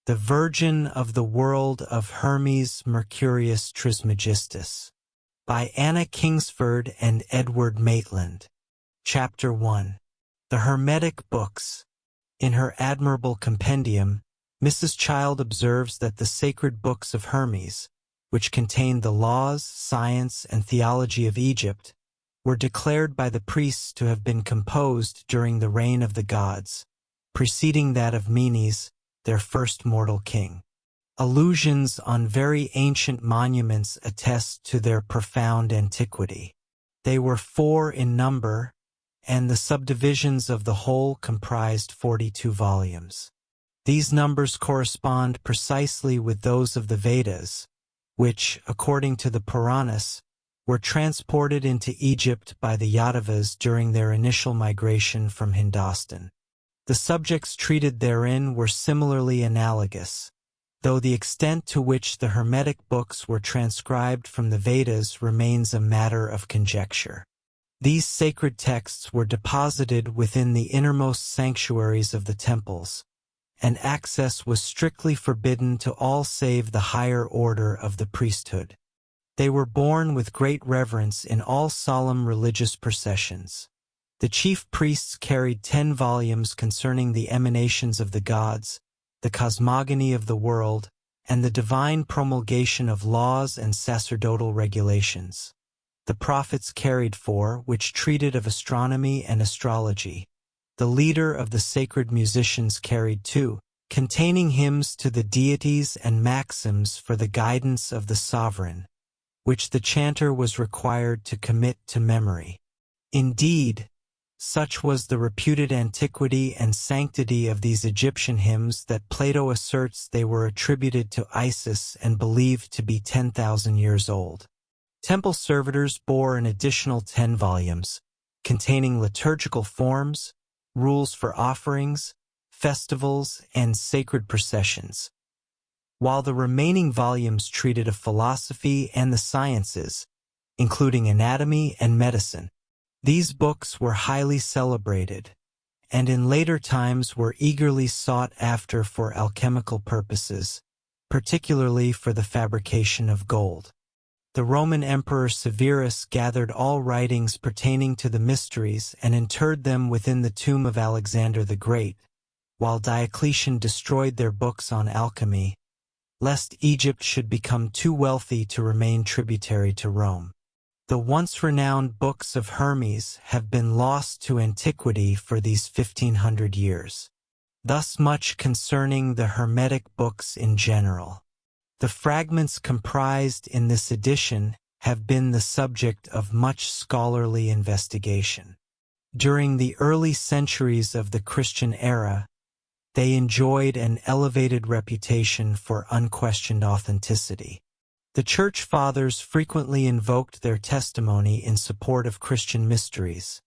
The Virgin of the World of Hermes Mercurius Trismagistus, by Anna Kingsford and Edward Maitland. Chapter 1. The Hermetic Books. In her admirable compendium, Mrs. Child observes that the sacred books of Hermes, which contained the laws, science, and theology of Egypt, were declared by the priests to have been composed during the reign of the gods, preceding that of Menes, their first mortal king. Allusions on very ancient monuments attest to their profound antiquity. They were 4 in number, and the subdivisions of the whole comprised 42 volumes. These numbers correspond precisely with those of the Vedas, which, according to the Puranas, were transported into Egypt by the Yadavas during their initial migration from Hindustan. The subjects treated therein were similarly analogous, though the extent to which the Hermetic books were transcribed from the Vedas remains a matter of conjecture. These sacred texts were deposited within the innermost sanctuaries of the temples, and access was strictly forbidden to all save the higher order of the priesthood. They were borne with great reverence in all solemn religious processions. The chief priests carried 10 volumes concerning the emanations of the gods, the cosmogony of the world, and the divine promulgation of laws and sacerdotal regulations. The prophets carried 4, which treated of astronomy and astrology. The leader of the sacred musicians carried 2, containing hymns to the deities and maxims for the guidance of the sovereign, which the chanter was required to commit to memory. Indeed, such was the reputed antiquity and sanctity of these Egyptian hymns that Plato asserts they were attributed to Isis and believed to be 10,000 years old. Temple servitors bore an additional 10 volumes, containing liturgical forms, rules for offerings, festivals, and sacred processions, while the remaining volumes treated of philosophy and the sciences, including anatomy and medicine. These books were highly celebrated, and in later times were eagerly sought after for alchemical purposes, particularly for the fabrication of gold. The Roman Emperor Severus gathered all writings pertaining to the mysteries and interred them within the tomb of Alexander the Great, while Diocletian destroyed their books on alchemy, lest Egypt should become too wealthy to remain tributary to Rome. The once renowned books of Hermes have been lost to antiquity for these 1500 years. Thus much concerning the Hermetic books in general. The fragments comprised in this edition have been the subject of much scholarly investigation. During the early centuries of the Christian era, they enjoyed an elevated reputation for unquestioned authenticity. The Church Fathers frequently invoked their testimony in support of Christian mysteries.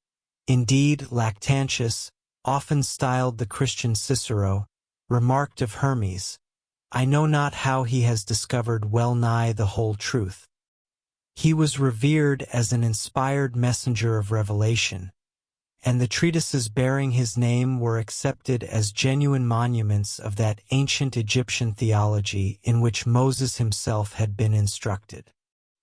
Indeed, Lactantius, often styled the Christian Cicero, remarked of Hermes, "I know not how he has discovered well nigh the whole truth." He was revered as an inspired messenger of revelation, and the treatises bearing his name were accepted as genuine monuments of that ancient Egyptian theology in which Moses himself had been instructed.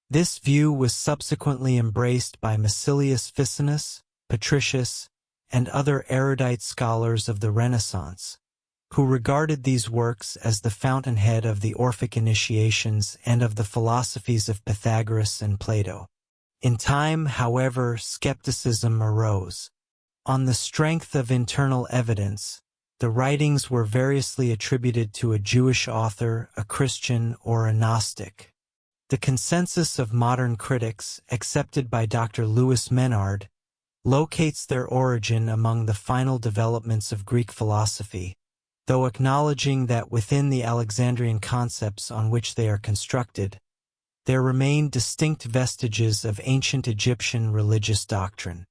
This view was subsequently embraced by Massilius Ficinus, Patricius, and other erudite scholars of the Renaissance, who regarded these works as the fountainhead of the Orphic initiations and of the philosophies of Pythagoras and Plato. In time, however, skepticism arose. On the strength of internal evidence, the writings were variously attributed to a Jewish author, a Christian, or a Gnostic. The consensus of modern critics, accepted by Dr. Louis Menard, locates their origin among the final developments of Greek philosophy, though acknowledging that within the Alexandrian concepts on which they are constructed, there remain distinct vestiges of ancient Egyptian religious doctrine.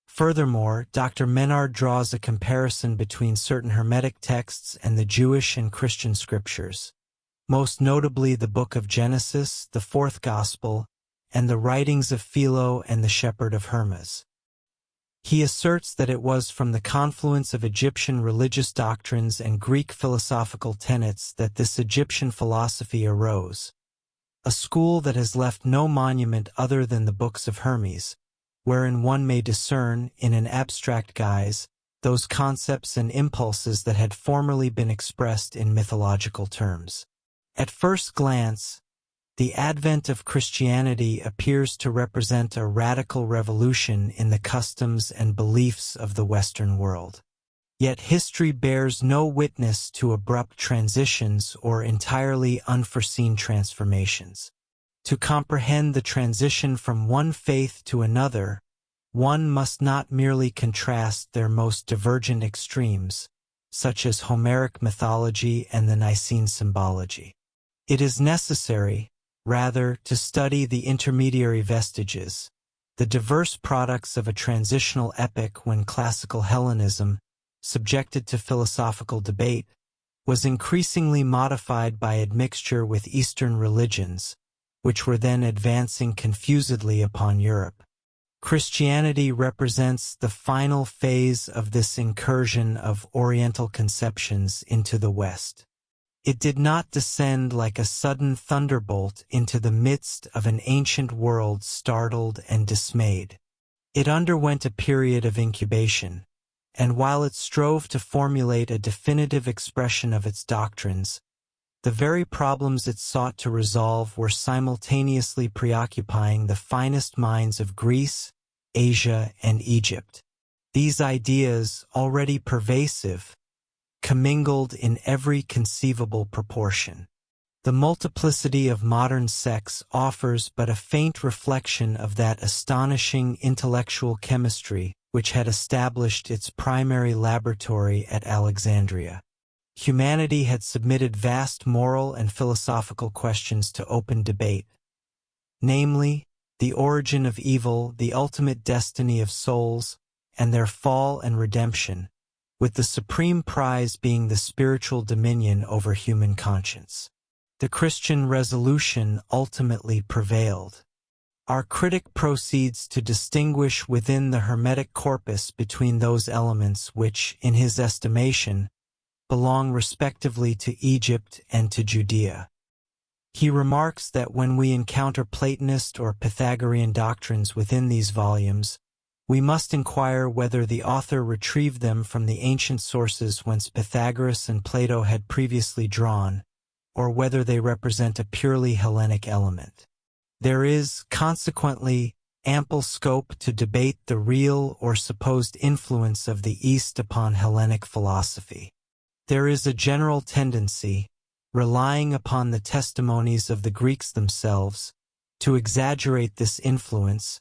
Furthermore, Dr. Menard draws a comparison between certain Hermetic texts and the Jewish and Christian scriptures, most notably the Book of Genesis, the Fourth Gospel, and the writings of Philo and the Shepherd of Hermes. He asserts that it was from the confluence of Egyptian religious doctrines and Greek philosophical tenets that this Egyptian philosophy arose, a school that has left no monument other than the books of Hermes, wherein one may discern, in an abstract guise, those concepts and impulses that had formerly been expressed in mythological terms. At first glance, the advent of Christianity appears to represent a radical revolution in the customs and beliefs of the Western world. Yet history bears no witness to abrupt transitions or entirely unforeseen transformations. To comprehend the transition from one faith to another, one must not merely contrast their most divergent extremes, such as Homeric mythology and the Nicene symbology. It is necessary, rather, to study the intermediary vestiges, the diverse products of a transitional epoch when classical Hellenism, subjected to philosophical debate, was increasingly modified by admixture with Eastern religions, which were then advancing confusedly upon Europe. Christianity represents the final phase of this incursion of Oriental conceptions into the West. It did not descend like a sudden thunderbolt into the midst of an ancient world startled and dismayed. It underwent a period of incubation, and while it strove to formulate a definitive expression of its doctrines, the very problems it sought to resolve were simultaneously preoccupying the finest minds of Greece, Asia, and Egypt. These ideas, already pervasive, commingled in every conceivable proportion. The multiplicity of modern sects offers but a faint reflection of that astonishing intellectual chemistry which had established its primary laboratory at Alexandria. Humanity had submitted vast moral and philosophical questions to open debate, namely, the origin of evil, the ultimate destiny of souls, and their fall and redemption, with the supreme prize being the spiritual dominion over human conscience. The Christian resolution ultimately prevailed. Our critic proceeds to distinguish within the Hermetic corpus between those elements which, in his estimation, belong respectively to Egypt and to Judea. He remarks that when we encounter Platonist or Pythagorean doctrines within these volumes, we must inquire whether the author retrieved them from the ancient sources whence Pythagoras and Plato had previously drawn, or whether they represent a purely Hellenic element. There is, consequently, ample scope to debate the real or supposed influence of the East upon Hellenic philosophy. There is a general tendency, relying upon the testimonies of the Greeks themselves, to exaggerate this influence,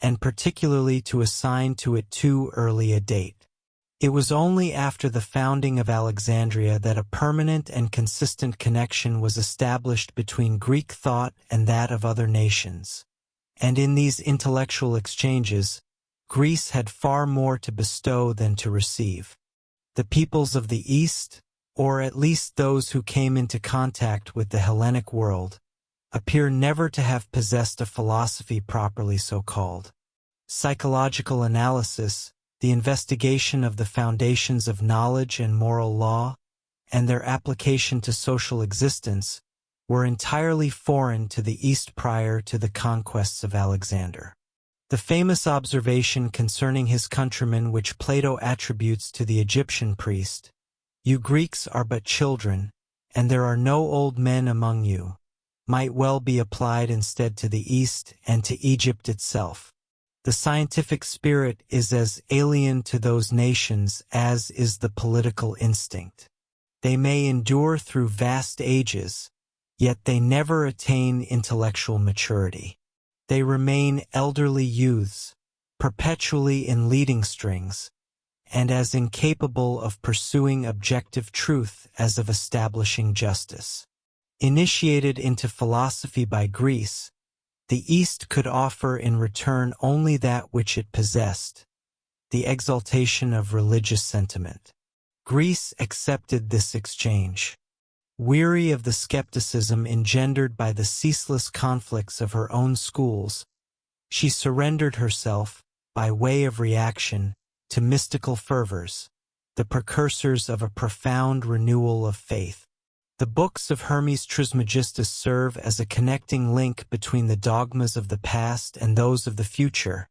and particularly to assign to it too early a date. It was only after the founding of Alexandria that a permanent and consistent connection was established between Greek thought and that of other nations. And in these intellectual exchanges, Greece had far more to bestow than to receive. The peoples of the East, or at least those who came into contact with the Hellenic world, appear never to have possessed a philosophy properly so called. Psychological analysis, the investigation of the foundations of knowledge and moral law, and their application to social existence, were entirely foreign to the East prior to the conquests of Alexander. The famous observation concerning his countrymen which Plato attributes to the Egyptian priest, "You Greeks are but children, and there are no old men among you," might well be applied instead to the East and to Egypt itself. The scientific spirit is as alien to those nations as is the political instinct. They may endure through vast ages, yet they never attain intellectual maturity. They remain elderly youths, perpetually in leading strings, and as incapable of pursuing objective truth as of establishing justice. Initiated into philosophy by Greece, the East could offer in return only that which it possessed, the exaltation of religious sentiment. Greece accepted this exchange. Weary of the skepticism engendered by the ceaseless conflicts of her own schools, she surrendered herself, by way of reaction to mystical fervors, the precursors of a profound renewal of faith. The books of Hermes Trismagistus serve as a connecting link between the dogmas of the past and those of the future,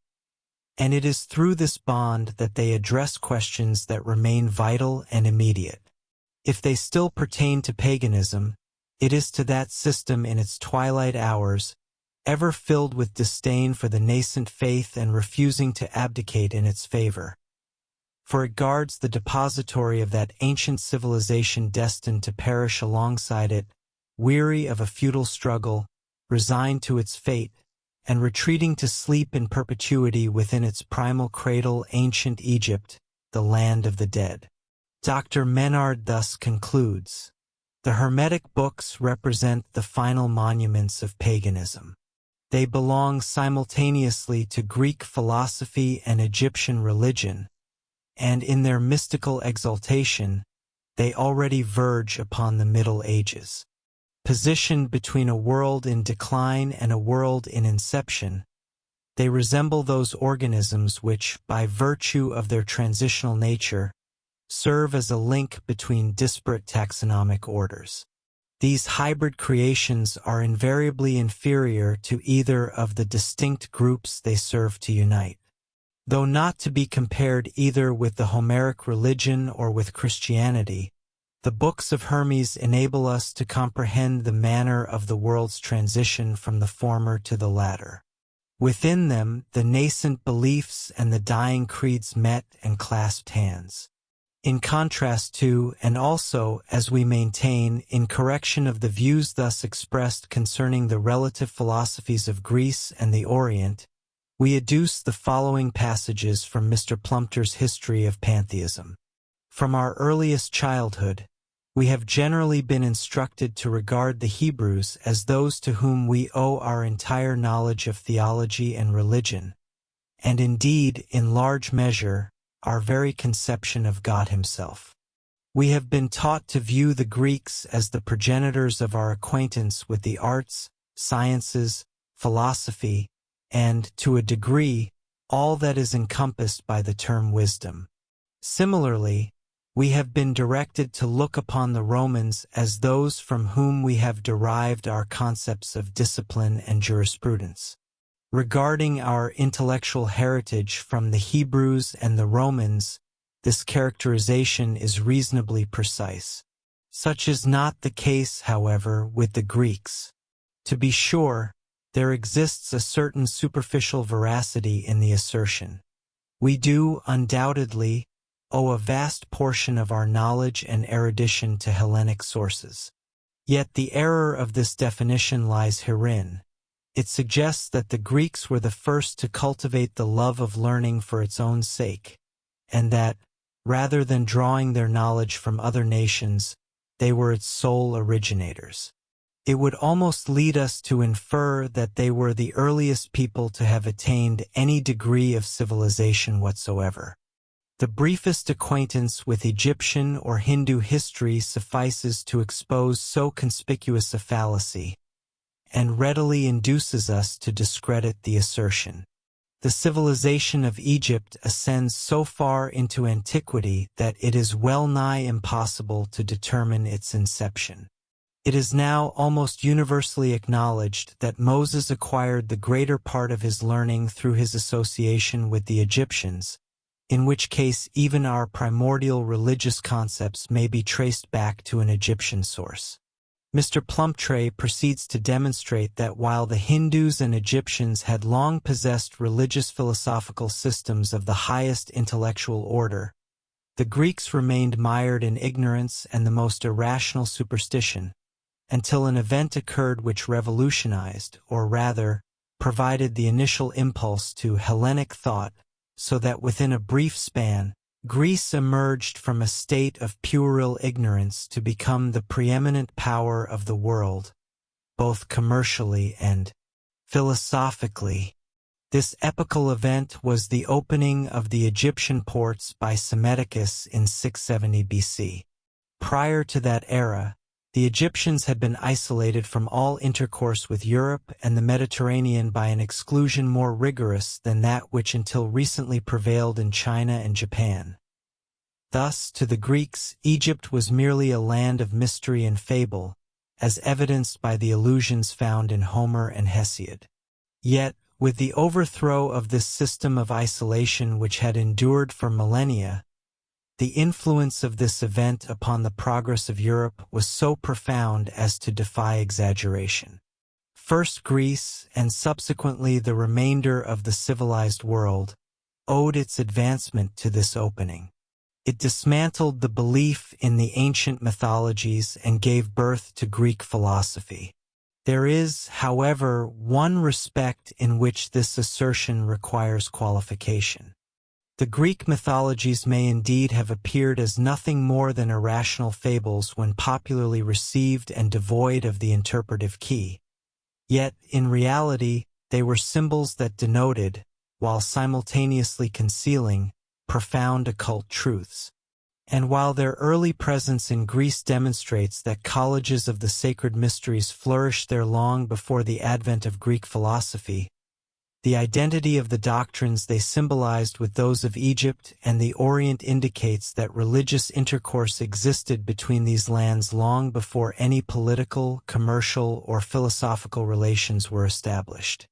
and it is through this bond that they address questions that remain vital and immediate. If they still pertain to paganism, it is to that system in its twilight hours, ever filled with disdain for the nascent faith and refusing to abdicate in its favor. For it guards the depository of that ancient civilization destined to perish alongside it, weary of a futile struggle, resigned to its fate, and retreating to sleep in perpetuity within its primal cradle, ancient Egypt, the land of the dead. Dr. Menard thus concludes, "The Hermetic books represent the final monuments of paganism. They belong simultaneously to Greek philosophy and Egyptian religion, and in their mystical exaltation, they already verge upon the Middle Ages. Positioned between a world in decline and a world in inception, they resemble those organisms which, by virtue of their transitional nature, serve as a link between disparate taxonomic orders. These hybrid creations are invariably inferior to either of the distinct groups they serve to unite. Though not to be compared either with the Homeric religion or with Christianity, the books of Hermes enable us to comprehend the manner of the world's transition from the former to the latter. Within them, the nascent beliefs and the dying creeds met and clasped hands. In contrast to, and also, as we maintain, in correction of the views thus expressed concerning the relative philosophies of Greece and the Orient, we adduce the following passages from Mr. Plumpter's History of Pantheism. From our earliest childhood, we have generally been instructed to regard the Hebrews as those to whom we owe our entire knowledge of theology and religion, and indeed, in large measure, our very conception of God Himself. We have been taught to view the Greeks as the progenitors of our acquaintance with the arts, sciences, philosophy, and, to a degree, all that is encompassed by the term wisdom. Similarly, we have been directed to look upon the Romans as those from whom we have derived our concepts of discipline and jurisprudence. Regarding our intellectual heritage from the Hebrews and the Romans, this characterization is reasonably precise. Such is not the case, however, with the Greeks. To be sure, there exists a certain superficial veracity in the assertion. We do, undoubtedly, owe a vast portion of our knowledge and erudition to Hellenic sources. Yet the error of this definition lies herein. It suggests that the Greeks were the first to cultivate the love of learning for its own sake, and that, rather than drawing their knowledge from other nations, they were its sole originators. It would almost lead us to infer that they were the earliest people to have attained any degree of civilization whatsoever. The briefest acquaintance with Egyptian or Hindu history suffices to expose so conspicuous a fallacy, and readily induces us to discredit the assertion. The civilization of Egypt ascends so far into antiquity that it is well nigh impossible to determine its inception. It is now almost universally acknowledged that Moses acquired the greater part of his learning through his association with the Egyptians, in which case even our primordial religious concepts may be traced back to an Egyptian source. Mr. Plumptre proceeds to demonstrate that while the Hindus and Egyptians had long possessed religious philosophical systems of the highest intellectual order, the Greeks remained mired in ignorance and the most irrational superstition, until an event occurred which revolutionized, or rather, provided the initial impulse to Hellenic thought, so that within a brief span, Greece emerged from a state of puerile ignorance to become the preeminent power of the world, both commercially and philosophically. This epical event was the opening of the Egyptian ports by Psammetichus in 670 BC. Prior to that era, The Egyptians had been isolated from all intercourse with Europe and the Mediterranean by an exclusion more rigorous than that which until recently prevailed in China and Japan. Thus, to the Greeks, Egypt was merely a land of mystery and fable, as evidenced by the allusions found in Homer and Hesiod. Yet, with the overthrow of this system of isolation which had endured for millennia, the influence of this event upon the progress of Europe was so profound as to defy exaggeration. First Greece, and subsequently the remainder of the civilized world, owed its advancement to this opening. It dismantled the belief in the ancient mythologies and gave birth to Greek philosophy. There is, however, one respect in which this assertion requires qualification. The Greek mythologies may indeed have appeared as nothing more than irrational fables when popularly received and devoid of the interpretive key. Yet, in reality, they were symbols that denoted, while simultaneously concealing, profound occult truths. And while their early presence in Greece demonstrates that colleges of the sacred mysteries flourished there long before the advent of Greek philosophy, the identity of the doctrines they symbolized with those of Egypt and the Orient indicates that religious intercourse existed between these lands long before any political, commercial, or philosophical relations were established.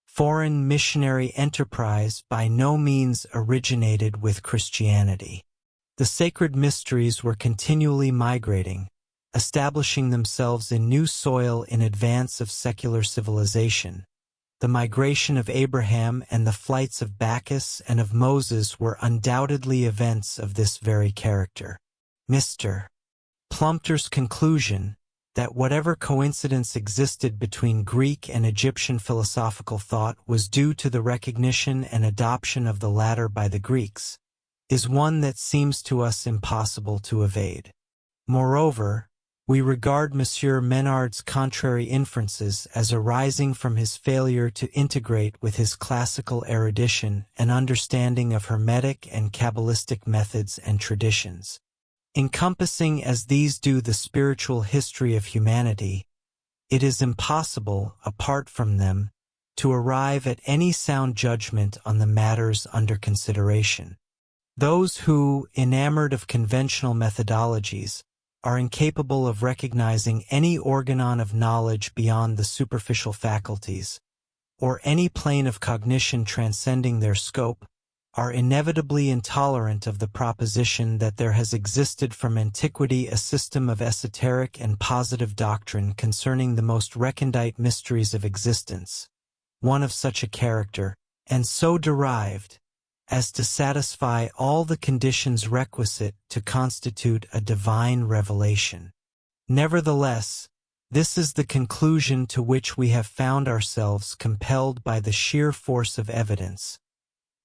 Foreign missionary enterprise by no means originated with Christianity. The sacred mysteries were continually migrating, establishing themselves in new soil in advance of secular civilization. The migration of Abraham and the flights of Bacchus and of Moses were undoubtedly events of this very character. Mr. Plumpter's conclusion that whatever coincidence existed between Greek and Egyptian philosophical thought was due to the recognition and adoption of the latter by the Greeks, is one that seems to us impossible to evade. Moreover, we regard Monsieur Menard's contrary inferences as arising from his failure to integrate with his classical erudition an understanding of Hermetic and Kabbalistic methods and traditions. Encompassing as these do the spiritual history of humanity, it is impossible, apart from them, to arrive at any sound judgment on the matters under consideration. Those who, enamored of conventional methodologies, are incapable of recognizing any organon of knowledge beyond the superficial faculties, or any plane of cognition transcending their scope, are inevitably intolerant of the proposition that there has existed from antiquity a system of esoteric and positive doctrine concerning the most recondite mysteries of existence, one of such a character, and so derived, as to satisfy all the conditions requisite to constitute a divine revelation. Nevertheless, this is the conclusion to which we have found ourselves compelled by the sheer force of evidence,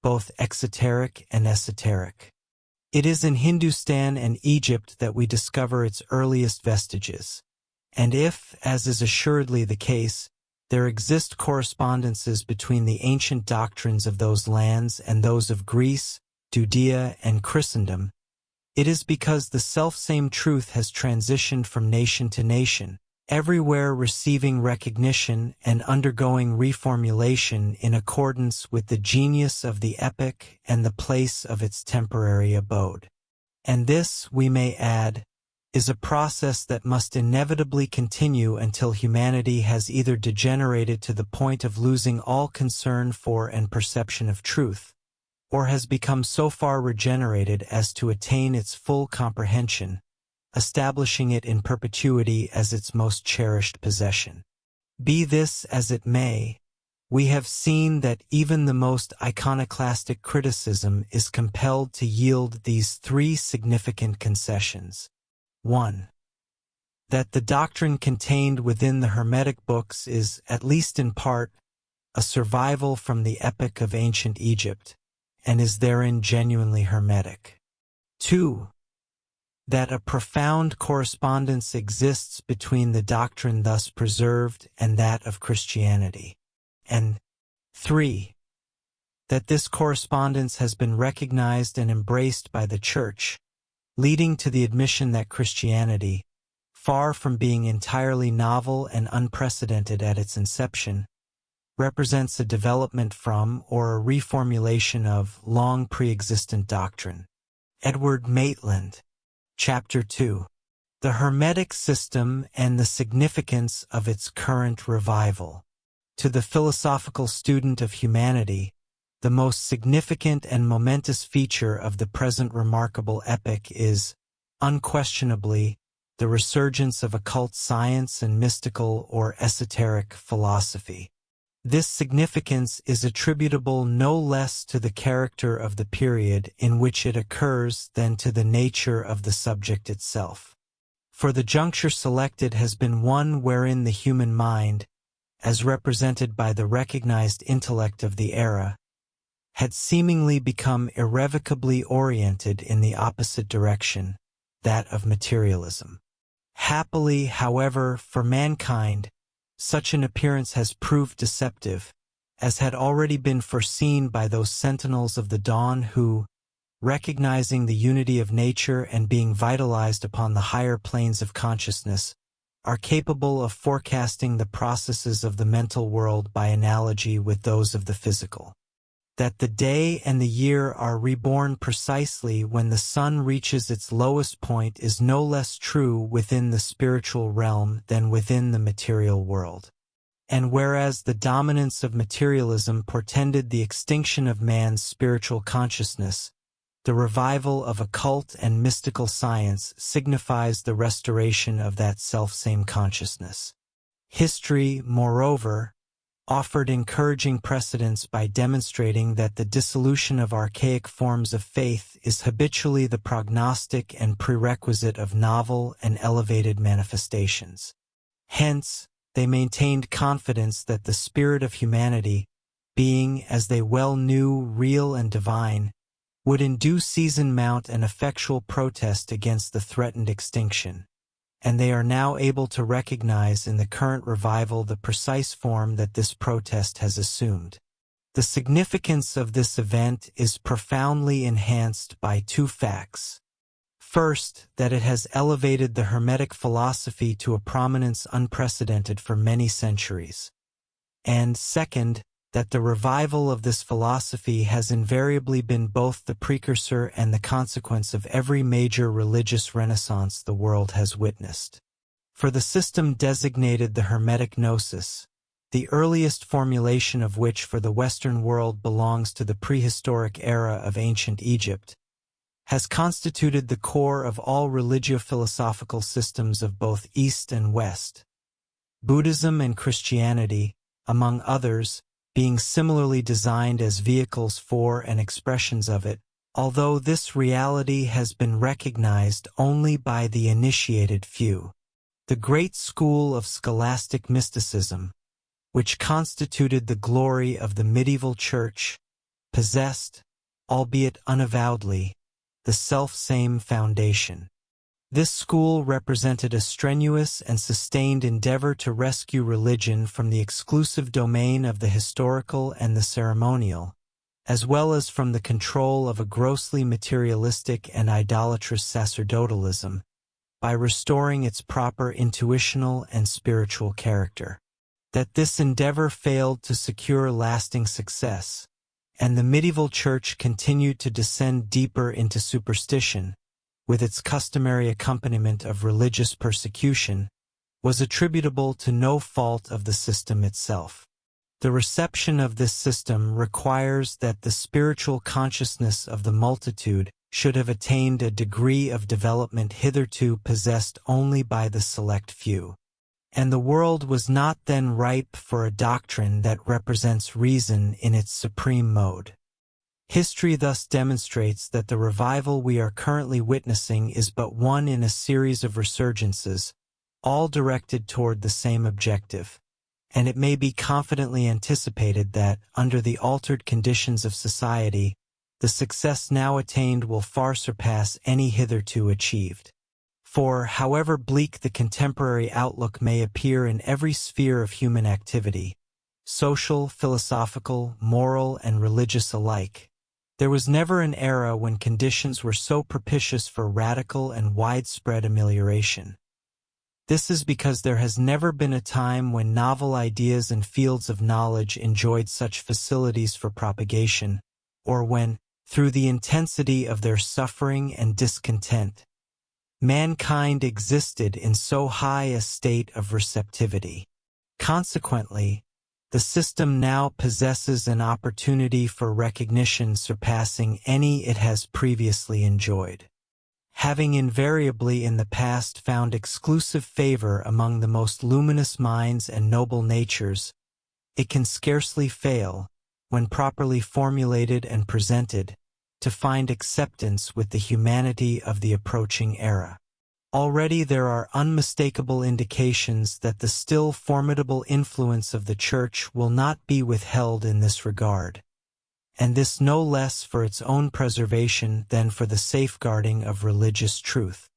both exoteric and esoteric. It is in Hindustan and Egypt that we discover its earliest vestiges, and if, as is assuredly the case, there exist correspondences between the ancient doctrines of those lands and those of Greece, Judea, and Christendom, it is because the selfsame truth has transitioned from nation to nation, everywhere receiving recognition and undergoing reformulation in accordance with the genius of the epoch and the place of its temporary abode. And this, we may add, is a process that must inevitably continue until humanity has either degenerated to the point of losing all concern for and perception of truth, or has become so far regenerated as to attain its full comprehension, establishing it in perpetuity as its most cherished possession. Be this as it may, we have seen that even the most iconoclastic criticism is compelled to yield these three significant concessions. 1. That the doctrine contained within the Hermetic books is, at least in part, a survival from the epoch of ancient Egypt, and is therein genuinely Hermetic. 2. That a profound correspondence exists between the doctrine thus preserved and that of Christianity. And 3. That this correspondence has been recognized and embraced by the Church, leading to the admission that Christianity, far from being entirely novel and unprecedented at its inception, represents a development from or a reformulation of long pre-existent doctrine. Edward Maitland, Chapter 2. The Hermetic System and the Significance of its Current Revival. To the philosophical student of humanity, the most significant and momentous feature of the present remarkable epoch is, unquestionably, the resurgence of occult science and mystical or esoteric philosophy. This significance is attributable no less to the character of the period in which it occurs than to the nature of the subject itself. For the juncture selected has been one wherein the human mind, as represented by the recognized intellect of the era, had seemingly become irrevocably oriented in the opposite direction, that of materialism. Happily, however, for mankind, such an appearance has proved deceptive, as had already been foreseen by those sentinels of the dawn who, recognizing the unity of nature and being vitalized upon the higher planes of consciousness, are capable of forecasting the processes of the mental world by analogy with those of the physical. That the day and the year are reborn precisely when the sun reaches its lowest point is no less true within the spiritual realm than within the material world. And whereas the dominance of materialism portended the extinction of man's spiritual consciousness, the revival of occult and mystical science signifies the restoration of that selfsame consciousness. History, moreover, offered encouraging precedents by demonstrating that the dissolution of archaic forms of faith is habitually the prognostic and prerequisite of novel and elevated manifestations. Hence, they maintained confidence that the spirit of humanity, being, as they well knew, real and divine, would in due season mount an effectual protest against the threatened extinction, and they are now able to recognize in the current revival the precise form that this protest has assumed. The significance of this event is profoundly enhanced by two facts. First, that it has elevated the Hermetic philosophy to a prominence unprecedented for many centuries. And second, that the revival of this philosophy has invariably been both the precursor and the consequence of every major religious renaissance the world has witnessed. For the system designated the Hermetic Gnosis, the earliest formulation of which for the Western world belongs to the prehistoric era of ancient Egypt, has constituted the core of all religio-philosophical systems of both East and West. Buddhism and Christianity, among others, being similarly designed as vehicles for and expressions of it, although this reality has been recognized only by the initiated few. The great school of scholastic mysticism, which constituted the glory of the medieval church, possessed, albeit unavowedly, the self-same foundation. This school represented a strenuous and sustained endeavor to rescue religion from the exclusive domain of the historical and the ceremonial, as well as from the control of a grossly materialistic and idolatrous sacerdotalism, by restoring its proper intuitional and spiritual character. That this endeavor failed to secure lasting success, and the medieval church continued to descend deeper into superstition, with its customary accompaniment of religious persecution, was attributable to no fault of the system itself. The reception of this system requires that the spiritual consciousness of the multitude should have attained a degree of development hitherto possessed only by the select few. And the world was not then ripe for a doctrine that represents reason in its supreme mode. History thus demonstrates that the revival we are currently witnessing is but one in a series of resurgences, all directed toward the same objective, and it may be confidently anticipated that, under the altered conditions of society, the success now attained will far surpass any hitherto achieved. For, however bleak the contemporary outlook may appear in every sphere of human activity, social, philosophical, moral, and religious alike, there was never an era when conditions were so propitious for radical and widespread amelioration. This is because there has never been a time when novel ideas and fields of knowledge enjoyed such facilities for propagation, or when, through the intensity of their suffering and discontent, mankind existed in so high a state of receptivity. Consequently, the system now possesses an opportunity for recognition surpassing any it has previously enjoyed. Having invariably in the past found exclusive favor among the most luminous minds and noble natures, it can scarcely fail, when properly formulated and presented, to find acceptance with the humanity of the approaching era. Already there are unmistakable indications that the still formidable influence of the Church will not be withheld in this regard, and this no less for its own preservation than for the safeguarding of religious truth.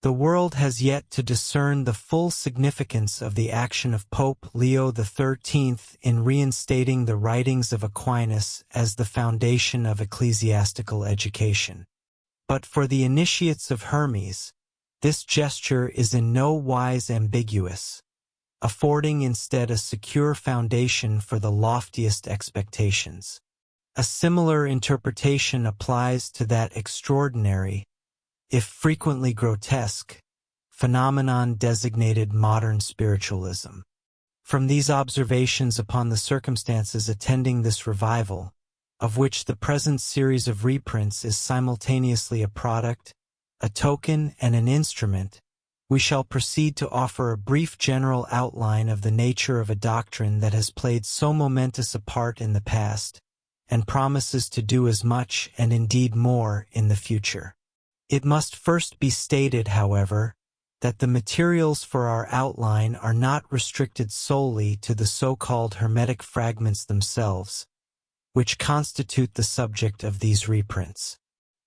The world has yet to discern the full significance of the action of Pope Leo XIII in reinstating the writings of Aquinas as the foundation of ecclesiastical education. But for the initiates of Hermes, this gesture is in no wise ambiguous, affording instead a secure foundation for the loftiest expectations. A similar interpretation applies to that extraordinary, if frequently grotesque, phenomenon designated modern spiritualism. From these observations upon the circumstances attending this revival, of which the present series of reprints is simultaneously a product, a token, and an instrument, we shall proceed to offer a brief general outline of the nature of a doctrine that has played so momentous a part in the past, and promises to do as much and indeed more in the future. It must first be stated, however, that the materials for our outline are not restricted solely to the so-called Hermetic fragments themselves, which constitute the subject of these reprints.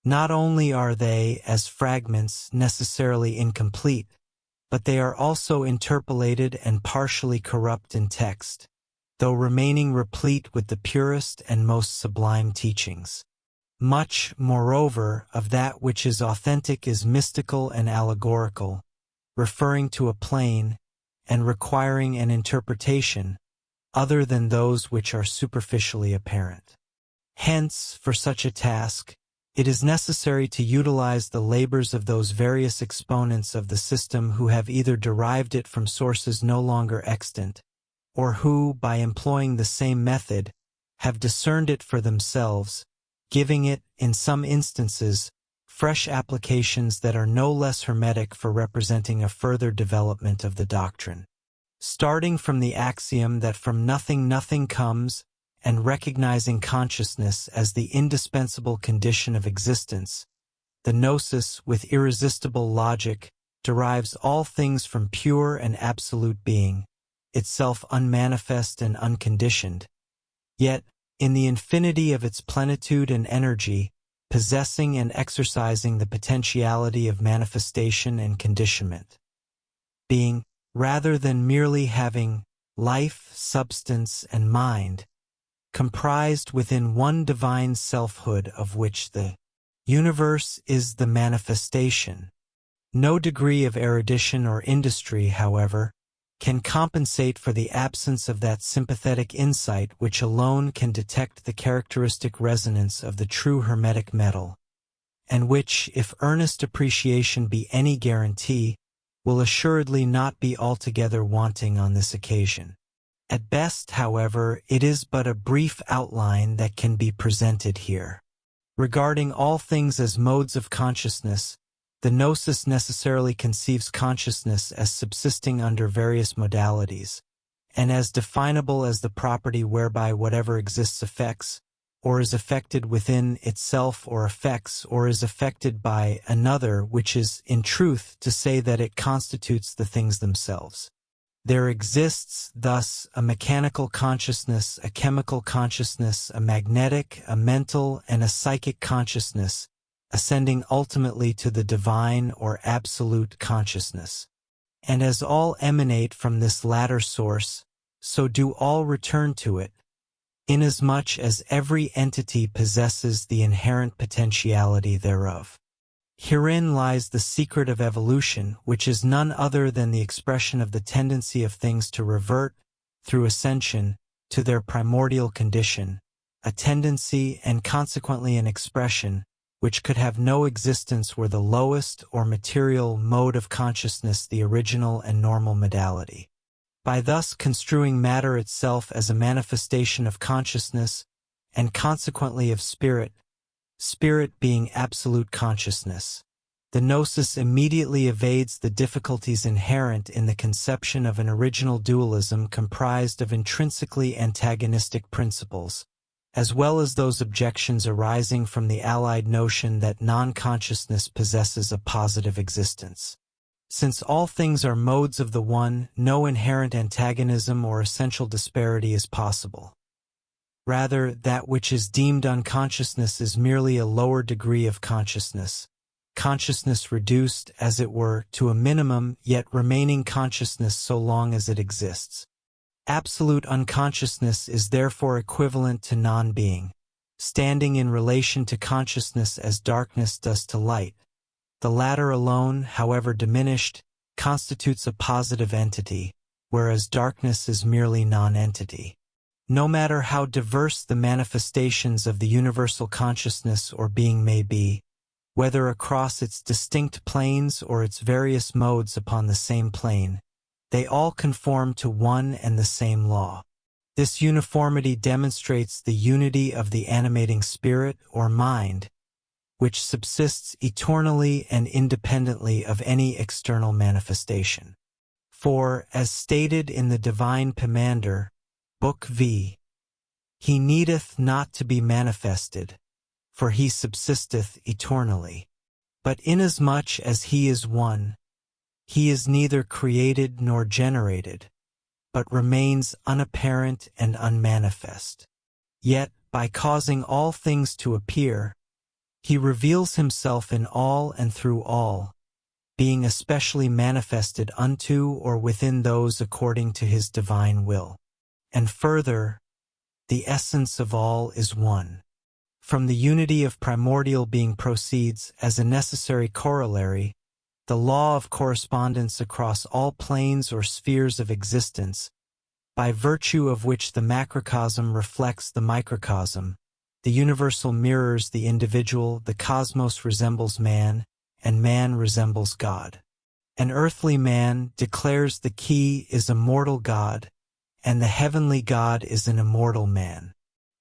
Not only are they, as fragments, necessarily incomplete, but they are also interpolated and partially corrupt in text, though remaining replete with the purest and most sublime teachings. Much, moreover, of that which is authentic is mystical and allegorical, referring to a plane, and requiring an interpretation, other than those which are superficially apparent. Hence, for such a task, it is necessary to utilize the labors of those various exponents of the system who have either derived it from sources no longer extant, or who, by employing the same method, have discerned it for themselves, giving it, in some instances, fresh applications that are no less hermetic for representing a further development of the doctrine. Starting from the axiom that from nothing nothing comes, and recognizing consciousness as the indispensable condition of existence, the gnosis, with irresistible logic, derives all things from pure and absolute being, itself unmanifest and unconditioned, yet, in the infinity of its plenitude and energy, possessing and exercising the potentiality of manifestation and conditionment. Being, rather than merely having life, substance, and mind, comprised within one divine selfhood of which the universe is the manifestation. No degree of erudition or industry, however, can compensate for the absence of that sympathetic insight which alone can detect the characteristic resonance of the true hermetic metal, and which, if earnest appreciation be any guarantee, will assuredly not be altogether wanting on this occasion. At best, however, it is but a brief outline that can be presented here. Regarding all things as modes of consciousness, the gnosis necessarily conceives consciousness as subsisting under various modalities, and as definable as the property whereby whatever exists affects, or is affected within itself, or affects, or is affected by another, which is, in truth, to say that it constitutes the things themselves. There exists, thus, a mechanical consciousness, a chemical consciousness, a magnetic, a mental, and a psychic consciousness, ascending ultimately to the divine or absolute consciousness. And as all emanate from this latter source, so do all return to it, inasmuch as every entity possesses the inherent potentiality thereof. Herein lies the secret of evolution, which is none other than the expression of the tendency of things to revert, through ascension, to their primordial condition, a tendency and consequently an expression, which could have no existence were the lowest or material mode of consciousness the original and normal modality. By thus construing matter itself as a manifestation of consciousness, and consequently of spirit, spirit being absolute consciousness, the gnosis immediately evades the difficulties inherent in the conception of an original dualism comprised of intrinsically antagonistic principles, as well as those objections arising from the allied notion that non-consciousness possesses a positive existence. Since all things are modes of the one, no inherent antagonism or essential disparity is possible. Rather, that which is deemed unconsciousness is merely a lower degree of consciousness, consciousness reduced, as it were, to a minimum, yet remaining consciousness so long as it exists. Absolute unconsciousness is therefore equivalent to non-being, standing in relation to consciousness as darkness does to light. The latter alone, however diminished, constitutes a positive entity, whereas darkness is merely non-entity. No matter how diverse the manifestations of the universal consciousness or being may be, whether across its distinct planes or its various modes upon the same plane, they all conform to one and the same law. This uniformity demonstrates the unity of the animating spirit or mind, which subsists eternally and independently of any external manifestation. For, as stated in the Divine Pomander, Book V, he needeth not to be manifested, for he subsisteth eternally. But inasmuch as he is one, he is neither created nor generated, but remains unapparent and unmanifest. Yet, by causing all things to appear, he reveals himself in all and through all, being especially manifested unto or within those according to his divine will. And further, the essence of all is one. From the unity of primordial being proceeds, as a necessary corollary, the law of correspondence across all planes or spheres of existence, by virtue of which the macrocosm reflects the microcosm, the universal mirrors the individual, the cosmos resembles man, and man resembles God. An earthly man declares the key is a mortal God, and the heavenly God is an immortal man.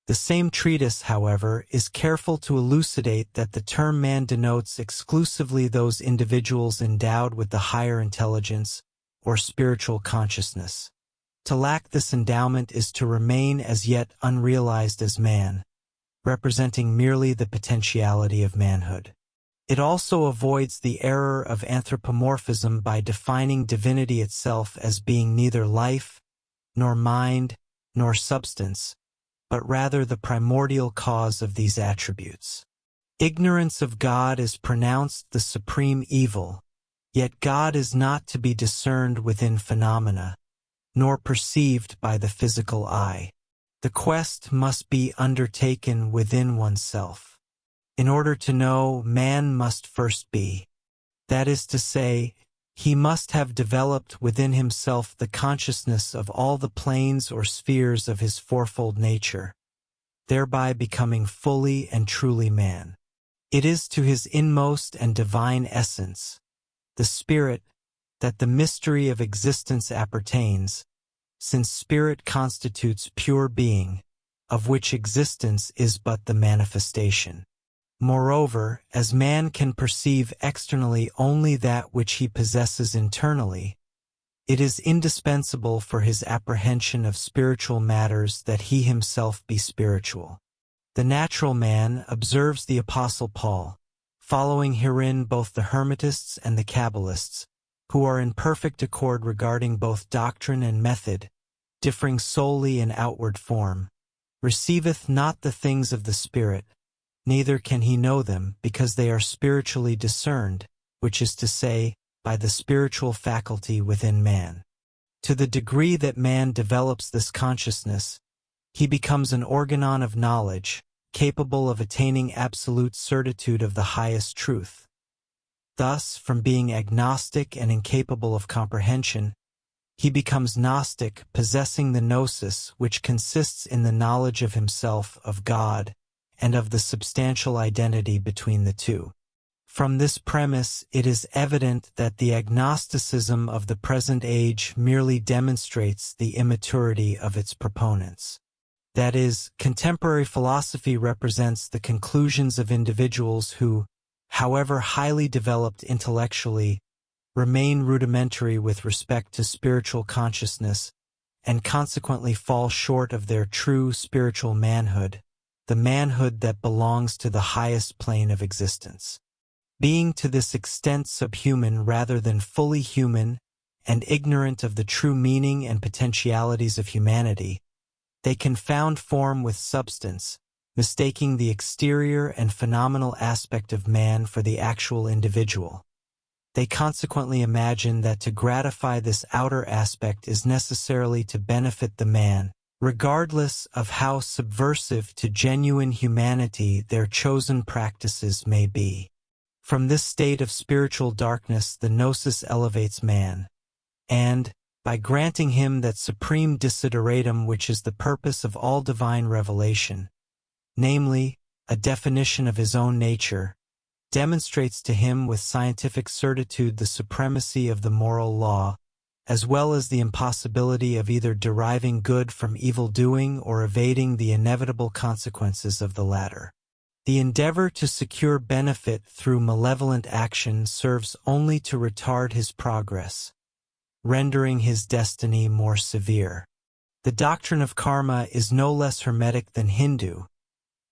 The same treatise, however, is careful to elucidate that the term man denotes exclusively those individuals endowed with the higher intelligence or spiritual consciousness. To lack this endowment is to remain as yet unrealized as man, representing merely the potentiality of manhood. It also avoids the error of anthropomorphism by defining divinity itself as being neither life, nor mind, nor substance, but rather the primordial cause of these attributes. Ignorance of God is pronounced the supreme evil, yet God is not to be discerned within phenomena, nor perceived by the physical eye. The quest must be undertaken within oneself. In order to know, man must first be. That is to say, he must have developed within himself the consciousness of all the planes or spheres of his fourfold nature, thereby becoming fully and truly man. It is to his inmost and divine essence, the spirit, that the mystery of existence appertains, since spirit constitutes pure being, of which existence is but the manifestation. Moreover, as man can perceive externally only that which he possesses internally, it is indispensable for his apprehension of spiritual matters that he himself be spiritual. The natural man, observes the Apostle Paul, following herein both the Hermetists and the Kabbalists, who are in perfect accord regarding both doctrine and method, differing solely in outward form, receiveth not the things of the Spirit, neither can he know them, because they are spiritually discerned, which is to say, by the spiritual faculty within man. To the degree that man develops this consciousness, he becomes an organon of knowledge, capable of attaining absolute certitude of the highest truth. Thus, from being agnostic and incapable of comprehension, he becomes Gnostic, possessing the gnosis, which consists in the knowledge of himself, of God, and of the substantial identity between the two. From this premise, it is evident that the agnosticism of the present age merely demonstrates the immaturity of its proponents. That is, contemporary philosophy represents the conclusions of individuals who, however highly developed intellectually, remain rudimentary with respect to spiritual consciousness and consequently fall short of their true spiritual manhood, the manhood that belongs to the highest plane of existence. Being to this extent subhuman rather than fully human and ignorant of the true meaning and potentialities of humanity, they confound form with substance, mistaking the exterior and phenomenal aspect of man for the actual individual. They consequently imagine that to gratify this outer aspect is necessarily to benefit the man, regardless of how subversive to genuine humanity their chosen practices may be. From this state of spiritual darkness the gnosis elevates man, and, by granting him that supreme desideratum which is the purpose of all divine revelation, namely, a definition of his own nature, demonstrates to him with scientific certitude the supremacy of the moral law, as well as the impossibility of either deriving good from evil doing or evading the inevitable consequences of the latter. The endeavor to secure benefit through malevolent action serves only to retard his progress, rendering his destiny more severe. The doctrine of karma is no less Hermetic than Hindu,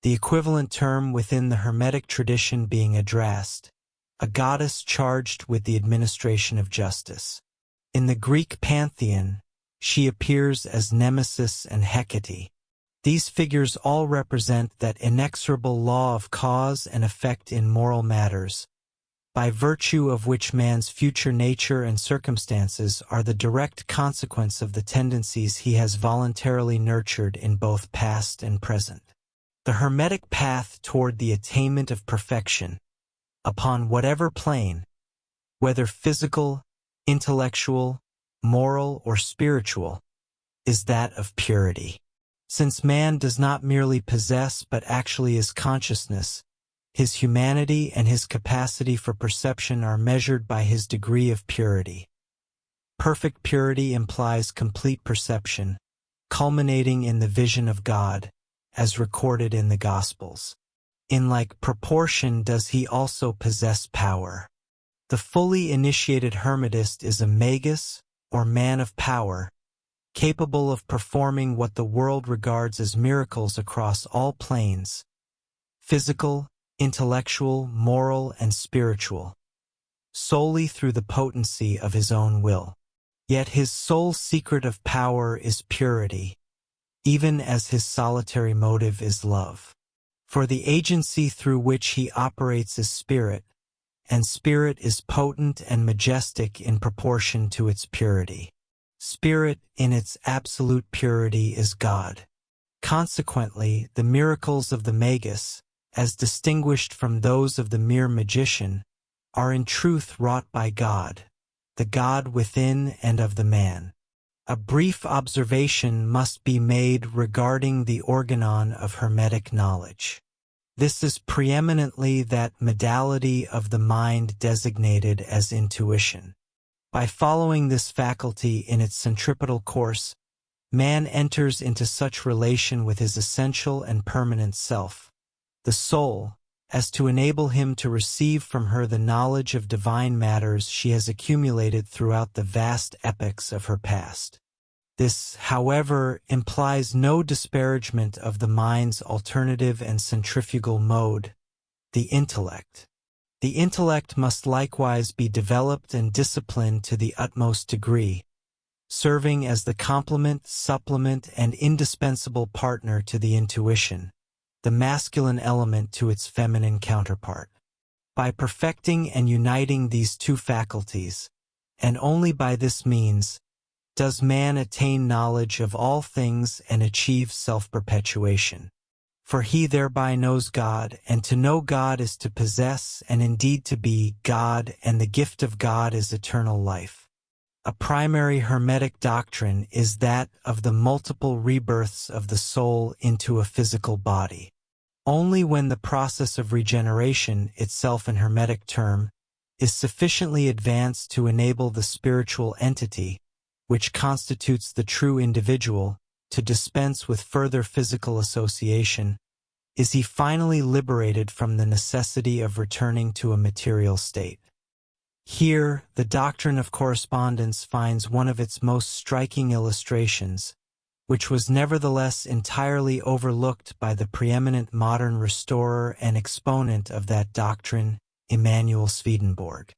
the equivalent term within the Hermetic tradition being Adraste, a goddess charged with the administration of justice. In the Greek pantheon, she appears as Nemesis and Hecate. These figures all represent that inexorable law of cause and effect in moral matters, by virtue of which man's future nature and circumstances are the direct consequence of the tendencies he has voluntarily nurtured in both past and present. The Hermetic path toward the attainment of perfection, upon whatever plane, whether physical, intellectual, moral, or spiritual, is that of purity. Since man does not merely possess but actually is consciousness, his humanity and his capacity for perception are measured by his degree of purity. Perfect purity implies complete perception, culminating in the vision of God, as recorded in the Gospels. In like proportion does he also possess power. The fully initiated Hermetist is a magus, or man of power, capable of performing what the world regards as miracles across all planes, physical, intellectual, moral, and spiritual, solely through the potency of his own will. Yet his sole secret of power is purity, even as his solitary motive is love. For the agency through which he operates is spirit, and spirit is potent and majestic in proportion to its purity. Spirit, in its absolute purity, is God. Consequently, the miracles of the magus, as distinguished from those of the mere magician, are in truth wrought by God, the God within and of the man. A brief observation must be made regarding the organon of Hermetic knowledge. This is preeminently that modality of the mind designated as intuition. By following this faculty in its centripetal course, man enters into such relation with his essential and permanent self, the soul, as to enable him to receive from her the knowledge of divine matters she has accumulated throughout the vast epochs of her past. This, however, implies no disparagement of the mind's alternative and centrifugal mode, the intellect. The intellect must likewise be developed and disciplined to the utmost degree, serving as the complement, supplement, and indispensable partner to the intuition, the masculine element to its feminine counterpart. By perfecting and uniting these two faculties, and only by this means, does man attain knowledge of all things and achieve self-perpetuation. For he thereby knows God, and to know God is to possess and indeed to be God, and the gift of God is eternal life. A primary Hermetic doctrine is that of the multiple rebirths of the soul into a physical body. Only when the process of regeneration, itself an Hermetic term, is sufficiently advanced to enable the spiritual entity, which constitutes the true individual, to dispense with further physical association, is he finally liberated from the necessity of returning to a material state. Here, the doctrine of correspondence finds one of its most striking illustrations, which was nevertheless entirely overlooked by the preeminent modern restorer and exponent of that doctrine, Emanuel Swedenborg.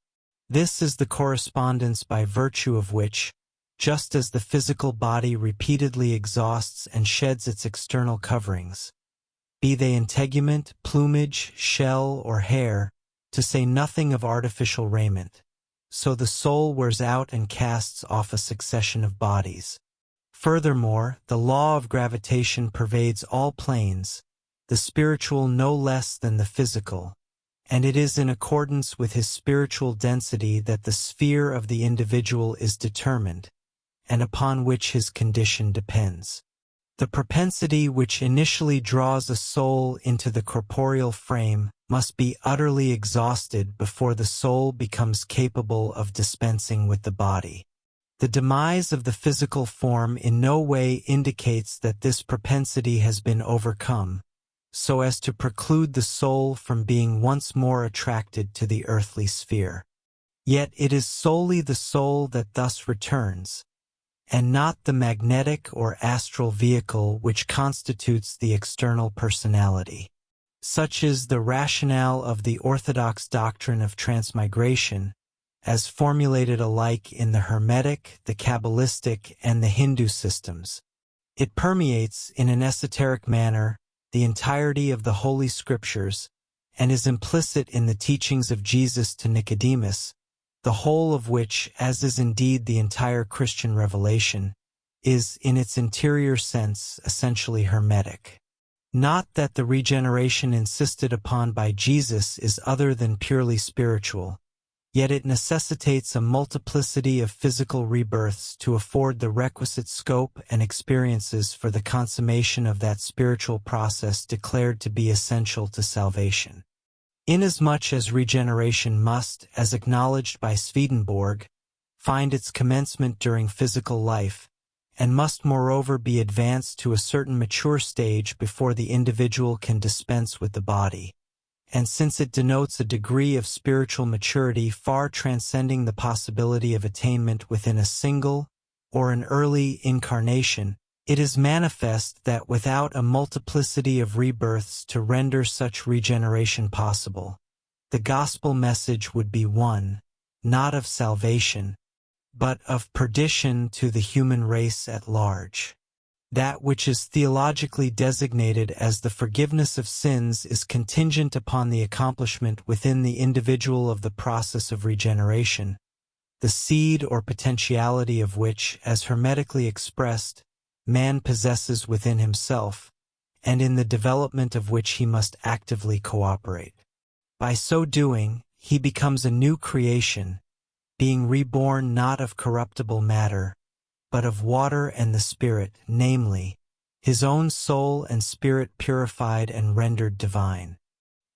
This is the correspondence by virtue of which, just as the physical body repeatedly exhausts and sheds its external coverings, be they integument, plumage, shell, or hair, to say nothing of artificial raiment, so the soul wears out and casts off a succession of bodies. Furthermore, the law of gravitation pervades all planes, the spiritual no less than the physical, and it is in accordance with his spiritual density that the sphere of the individual is determined, and upon which his condition depends. The propensity which initially draws a soul into the corporeal frame must be utterly exhausted before the soul becomes capable of dispensing with the body. The demise of the physical form in no way indicates that this propensity has been overcome, so as to preclude the soul from being once more attracted to the earthly sphere. Yet it is solely the soul that thus returns, and not the magnetic or astral vehicle which constitutes the external personality. Such is the rationale of the orthodox doctrine of transmigration, as formulated alike in the Hermetic, the Kabbalistic, and the Hindu systems. It permeates, in an esoteric manner, the entirety of the Holy Scriptures, and is implicit in the teachings of Jesus to Nicodemus, the whole of which, as is indeed the entire Christian revelation, is, in its interior sense, essentially Hermetic. Not that the regeneration insisted upon by Jesus is other than purely spiritual, yet it necessitates a multiplicity of physical rebirths to afford the requisite scope and experiences for the consummation of that spiritual process declared to be essential to salvation. Inasmuch as regeneration must, as acknowledged by Swedenborg, find its commencement during physical life, and must moreover be advanced to a certain mature stage before the individual can dispense with the body, and since it denotes a degree of spiritual maturity far transcending the possibility of attainment within a single or an early incarnation, it is manifest that without a multiplicity of rebirths to render such regeneration possible, the gospel message would be one, not of salvation, but of perdition to the human race at large. That which is theologically designated as the forgiveness of sins is contingent upon the accomplishment within the individual of the process of regeneration, the seed or potentiality of which, as hermetically expressed, man possesses within himself, and in the development of which he must actively cooperate. By so doing, he becomes a new creation, being reborn not of corruptible matter, but of water and the Spirit, namely, his own soul and spirit purified and rendered divine.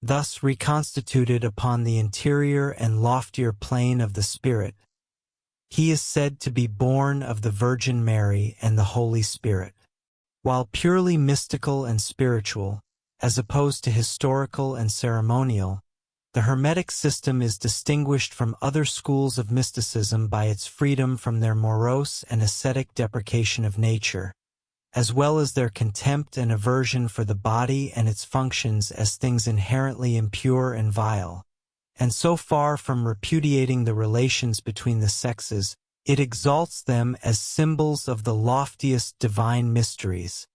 Thus reconstituted upon the interior and loftier plane of the Spirit, he is said to be born of the Virgin Mary and the Holy Spirit. While purely mystical and spiritual, as opposed to historical and ceremonial, the Hermetic system is distinguished from other schools of mysticism by its freedom from their morose and ascetic deprecation of nature, as well as their contempt and aversion for the body and its functions as things inherently impure and vile. And so far from repudiating the relations between the sexes, it exalts them as symbols of the loftiest divine mysteries,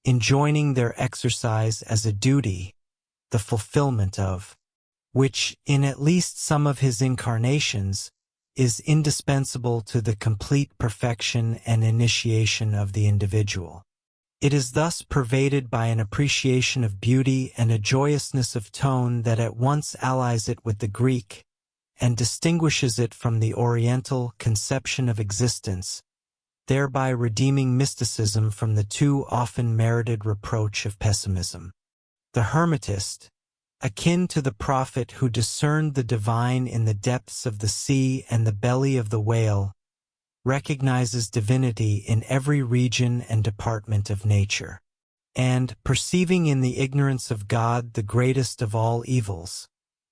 enjoining their exercise as a duty, the fulfillment of which, in at least some of his incarnations, is indispensable to the complete perfection and initiation of the individual. It is thus pervaded by an appreciation of beauty and a joyousness of tone that at once allies it with the Greek and distinguishes it from the Oriental conception of existence, thereby redeeming mysticism from the too often merited reproach of pessimism. The Hermetist, akin to the prophet who discerned the divine in the depths of the sea and the belly of the whale, recognizes divinity in every region and department of nature. And, perceiving in the ignorance of God the greatest of all evils,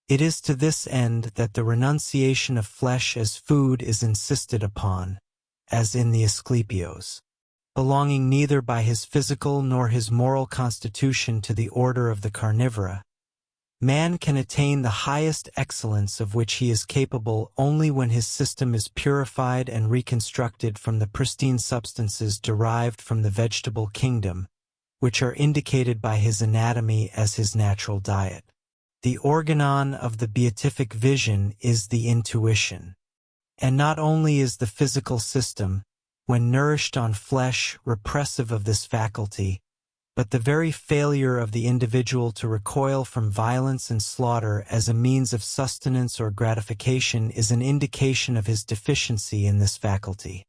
it is to this end that the renunciation of flesh as food is insisted upon, as in the Asclepios. Belonging neither by his physical nor his moral constitution to the order of the carnivora, man can attain the highest excellence of which he is capable only when his system is purified and reconstructed from the pristine substances derived from the vegetable kingdom, which are indicated by his anatomy as his natural diet. The organon of the beatific vision is the intuition. And not only is the physical system, when nourished on flesh, repressive of this faculty, but the very failure of the individual to recoil from violence and slaughter as a means of sustenance or gratification is an indication of his deficiency in this faculty.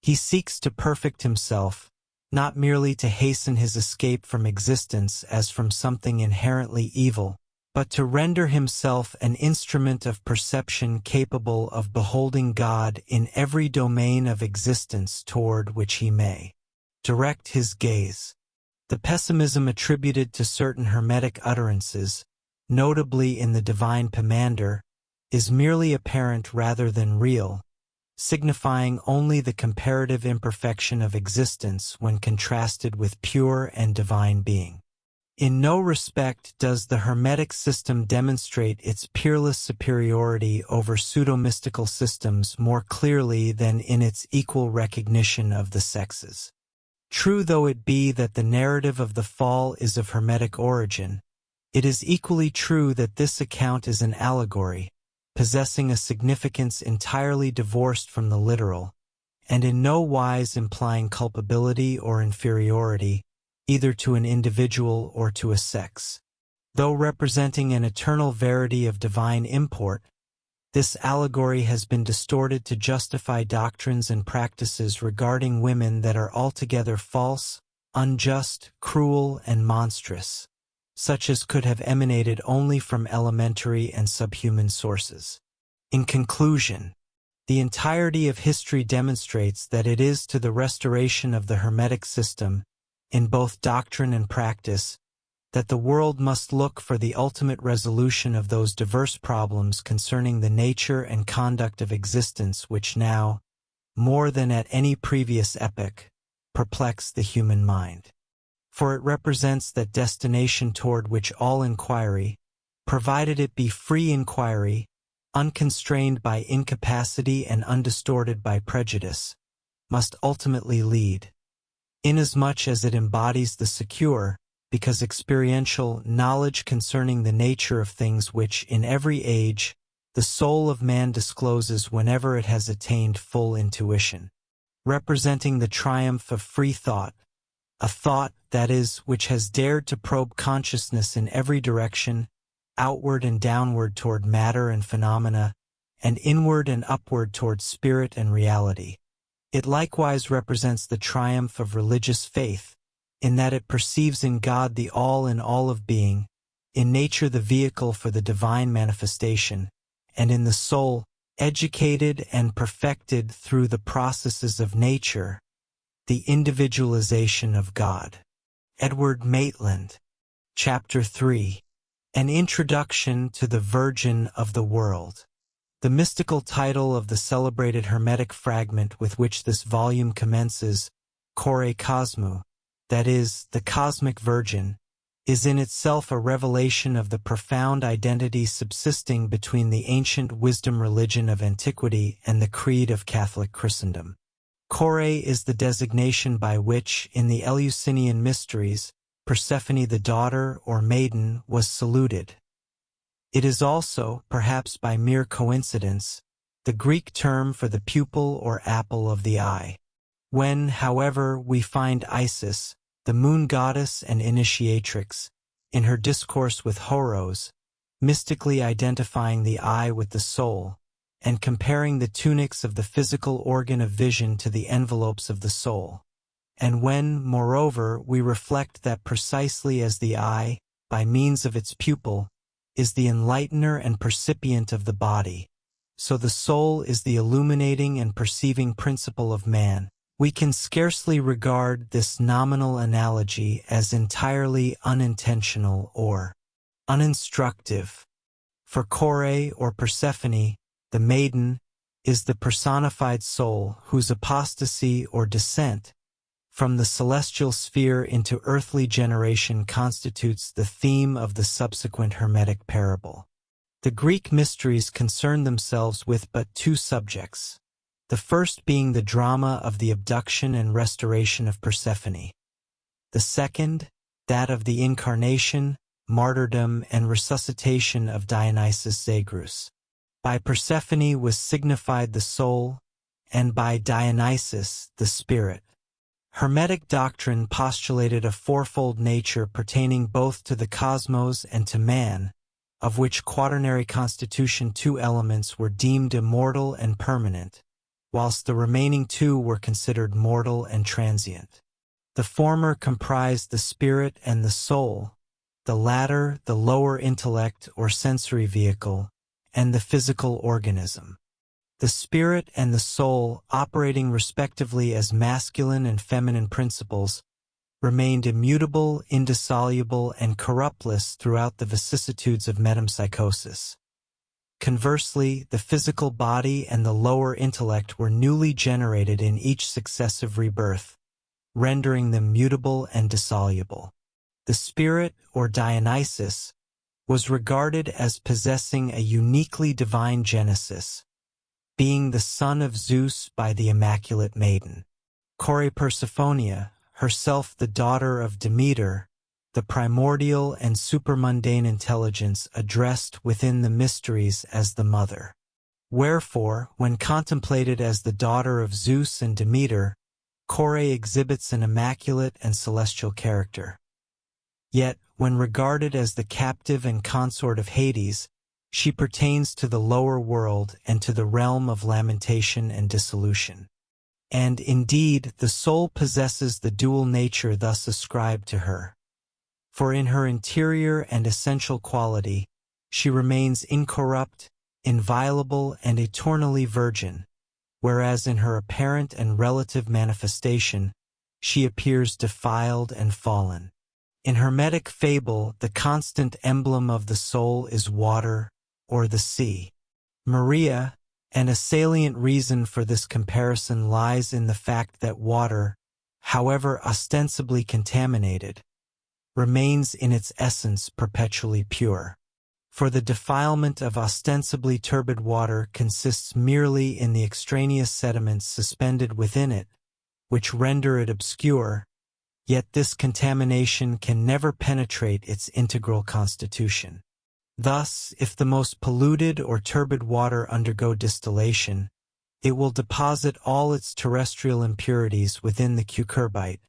He seeks to perfect himself, not merely to hasten his escape from existence as from something inherently evil, but to render himself an instrument of perception capable of beholding God in every domain of existence toward which he may direct his gaze. The pessimism attributed to certain Hermetic utterances, notably in the divine Pomander, is merely apparent rather than real, signifying only the comparative imperfection of existence when contrasted with pure and divine being. In no respect does the Hermetic system demonstrate its peerless superiority over pseudo-mystical systems more clearly than in its equal recognition of the sexes. True though it be that the narrative of the fall is of Hermetic origin, it is equally true that this account is an allegory, possessing a significance entirely divorced from the literal, and in no wise implying culpability or inferiority, either to an individual or to a sex. Though representing an eternal verity of divine import, this allegory has been distorted to justify doctrines and practices regarding women that are altogether false, unjust, cruel, and monstrous, such as could have emanated only from elementary and subhuman sources. In conclusion, the entirety of history demonstrates that it is to the restoration of the Hermetic system, in both doctrine and practice, that the world must look for the ultimate resolution of those diverse problems concerning the nature and conduct of existence which now, more than at any previous epoch, perplex the human mind. For it represents that destination toward which all inquiry, provided it be free inquiry, unconstrained by incapacity and undistorted by prejudice, must ultimately lead, inasmuch as it embodies the secure, because experiential, knowledge concerning the nature of things which, in every age, the soul of man discloses whenever it has attained full intuition, representing the triumph of free thought, a thought, that is, which has dared to probe consciousness in every direction, outward and downward toward matter and phenomena, and inward and upward toward spirit and reality. It likewise represents the triumph of religious faith, in that it perceives in God the all in all of being, in nature the vehicle for the divine manifestation, and in the soul, educated and perfected through the processes of nature, the individualization of God. Edward Maitland. Chapter 3. An Introduction to the Virgin of the World. The mystical title of the celebrated Hermetic fragment with which this volume commences, Kore Cosmou, that is, the Cosmic Virgin, is in itself a revelation of the profound identity subsisting between the ancient wisdom religion of antiquity and the creed of Catholic Christendom. Kore is the designation by which, in the Eleusinian mysteries, Persephone the daughter or maiden was saluted. It is also, perhaps by mere coincidence, the Greek term for the pupil or apple of the eye. When, however, we find Isis, the moon goddess and initiatrix, in her discourse with Horos, mystically identifying the eye with the soul, and comparing the tunics of the physical organ of vision to the envelopes of the soul. And when, moreover, we reflect that precisely as the eye, by means of its pupil, is the enlightener and percipient of the body, so the soul is the illuminating and perceiving principle of man, we can scarcely regard this nominal analogy as entirely unintentional or uninstructive. For Kore or Persephone, the maiden, is the personified soul whose apostasy or descent from the celestial sphere into earthly generation constitutes the theme of the subsequent Hermetic parable. The Greek mysteries concern themselves with but two subjects, the first being the drama of the abduction and restoration of Persephone, the second, that of the incarnation, martyrdom, and resuscitation of Dionysus Zagreus. By Persephone was signified the soul, and by Dionysus the spirit. Hermetic doctrine postulated a fourfold nature pertaining both to the cosmos and to man, of which quaternary constitution 2 elements were deemed immortal and permanent, whilst the remaining 2 were considered mortal and transient. The former comprised the spirit and the soul, the latter the lower intellect or sensory vehicle, and the physical organism. The spirit and the soul, operating respectively as masculine and feminine principles, remained immutable, indissoluble, and corruptless throughout the vicissitudes of metempsychosis. Conversely, the physical body and the lower intellect were newly generated in each successive rebirth, rendering them mutable and dissoluble. The spirit, or Dionysus, was regarded as possessing a uniquely divine genesis, being the son of Zeus by the Immaculate Maiden. Kore Persephonia, herself the daughter of Demeter, the primordial and supermundane intelligence addressed within the mysteries as the mother. Wherefore, when contemplated as the daughter of Zeus and Demeter, Kore exhibits an immaculate and celestial character. Yet, when regarded as the captive and consort of Hades, she pertains to the lower world and to the realm of lamentation and dissolution. And indeed, the soul possesses the dual nature thus ascribed to her. For in her interior and essential quality, she remains incorrupt, inviolable, and eternally virgin, whereas in her apparent and relative manifestation, she appears defiled and fallen. In Hermetic fable, the constant emblem of the soul is water, or the sea. Maria, and a salient reason for this comparison lies in the fact that water, however ostensibly contaminated, remains in its essence perpetually pure. For the defilement of ostensibly turbid water consists merely in the extraneous sediments suspended within it, which render it obscure, yet this contamination can never penetrate its integral constitution. Thus, if the most polluted or turbid water undergo distillation, it will deposit all its terrestrial impurities within the cucurbite,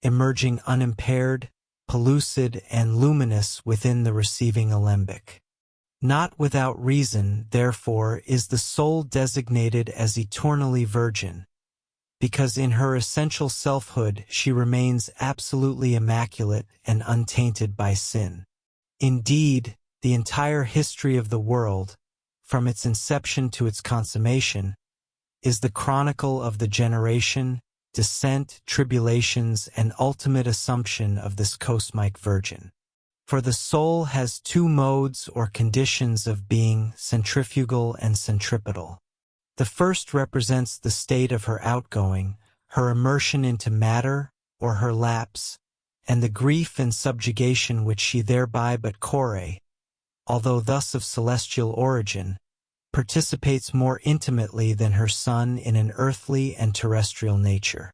emerging unimpaired, pellucid, and luminous within the receiving alembic. Not without reason, therefore, is the soul designated as eternally virgin, because in her essential selfhood she remains absolutely immaculate and untainted by sin. Indeed, the entire history of the world, from its inception to its consummation, is the chronicle of the generation, descent, tribulations, and ultimate assumption of this cosmic virgin. For the soul has 2 modes or conditions of being, centrifugal and centripetal. The first represents the state of her outgoing, her immersion into matter, or her lapse, and the grief and subjugation which she thereby but Kore, although thus of celestial origin, participates more intimately than her son in an earthly and terrestrial nature.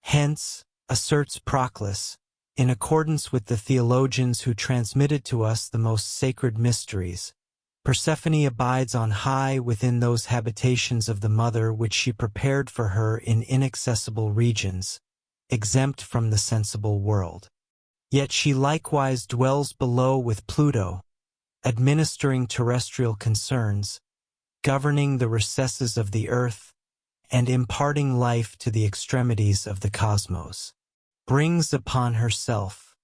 Hence, asserts Proclus, in accordance with the theologians who transmitted to us the most sacred mysteries, Persephone abides on high within those habitations of the mother which she prepared for her in inaccessible regions, exempt from the sensible world. Yet she likewise dwells below with Pluto, administering terrestrial concerns, governing the recesses of the earth, and imparting life to the extremities of the cosmos. Brings upon herself.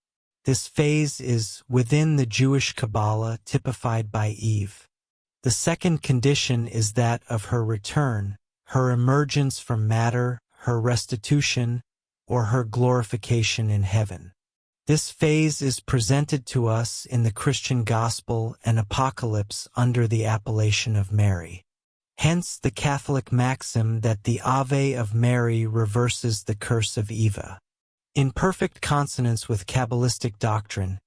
This phase is within the Jewish Kabbalah typified by Eve. The second condition is that of her return, her emergence from matter, her restitution, or her glorification in heaven. This phase is presented to us in the Christian Gospel and Apocalypse under the appellation of Mary. Hence the Catholic maxim that the Ave of Mary reverses the curse of Eva. In perfect consonance with Kabbalistic doctrine,